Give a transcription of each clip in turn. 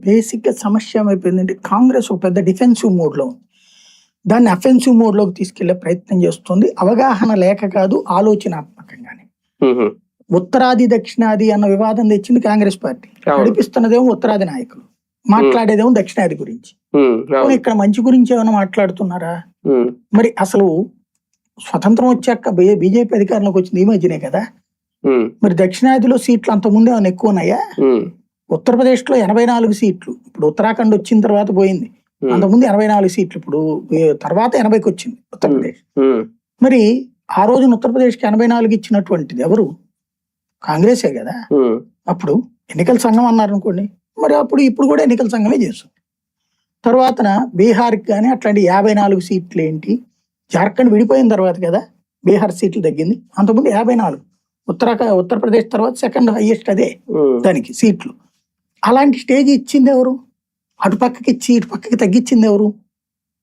Basic గా సమస్య ఏమైపోయిందంటే కాంగ్రెస్ ఒక పెద్ద డిఫెన్సివ్ మోడ్ లో ఉంది. దాన్ని అఫెన్సివ్ మోడ్ లోకి తీసుకెళ్లే ప్రయత్నం చేస్తుంది. అవగాహన లేక కాదు, ఆలోచనాత్మకంగానే. ఉహు. ఉత్తరాది దక్షిణాది అన్న వివాదం తెచ్చింది కాంగ్రెస్ పార్టీ. అవును. నడిపిస్తున్నదేమో ఉత్తరాది నాయకులు, మాట్లాడేదేమో దక్షిణాది గురించి. అవును. ఇక్కడ మంచి గురించి ఏమైనా మాట్లాడుతున్నారా? మరి అసలు స్వతంత్రం వచ్చాక బీజేపీ అధికారంలోకి వచ్చింది ఈ మధ్యనే కదా. మరి దక్షిణాదిలో సీట్లు అంతకుముందు ఏమైనా ఎక్కువ ఉన్నాయా? ఉత్తరప్రదేశ్ లో 84 సీట్లు, ఇప్పుడు ఉత్తరాఖండ్ వచ్చిన తర్వాత పోయింది. అంతకుముందు 84 సీట్లు, ఇప్పుడు తర్వాత 80కి వచ్చింది ఉత్తరప్రదేశ్. మరి ఆ రోజున ఉత్తరప్రదేశ్ కి 84 ఇచ్చినటువంటిది ఎవరు? కాంగ్రెసే కదా. అప్పుడు ఎన్నికల సంఘం అన్నారు అనుకోండి, మరి అప్పుడు ఇప్పుడు కూడా ఎన్నికల సంఘమే చేస్తుంది. తర్వాతన బీహార్కి కానీ అట్లాంటి 54 సీట్లు ఏంటి? జార్ఖండ్ విడిపోయిన తర్వాత కదా బీహార్ సీట్లు తగ్గింది. అంతకుముందు 54. ఉత్తరప్రదేశ్ తర్వాత సెకండ్ హైయెస్ట్ అదే దానికి సీట్లు. అలాంటి స్టేజ్ ఇచ్చింది ఎవరు? అటు పక్కకి ఇచ్చి ఇటు పక్కకి తగ్గించింది ఎవరు?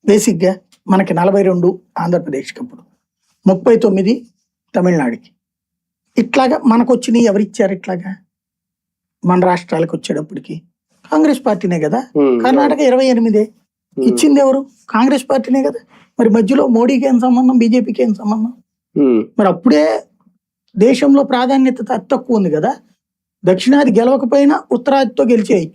బేసిక్ గా మనకి 42 ఆంధ్రప్రదేశ్కి, అప్పుడు 39 తమిళనాడుకి. ఇట్లాగా మనకు వచ్చినాయి ఎవరిచ్చారు? ఇట్లాగా మన రాష్ట్రాలకు వచ్చేటప్పటికి కాంగ్రెస్ పార్టీనే కదా. కర్ణాటక 28 ఇచ్చింది ఎవరు? కాంగ్రెస్ పార్టీనే కదా. మరి మధ్యలో మోడీకి ఏం సంబంధం, బీజేపీకి ఏం సంబంధం? మరి అప్పుడే దేశంలో ప్రాధాన్యత తక్కువ ఉంది కదా. దక్షిణాది గెలవకపోయినా ఉత్తరాదితో గెలిచేయి.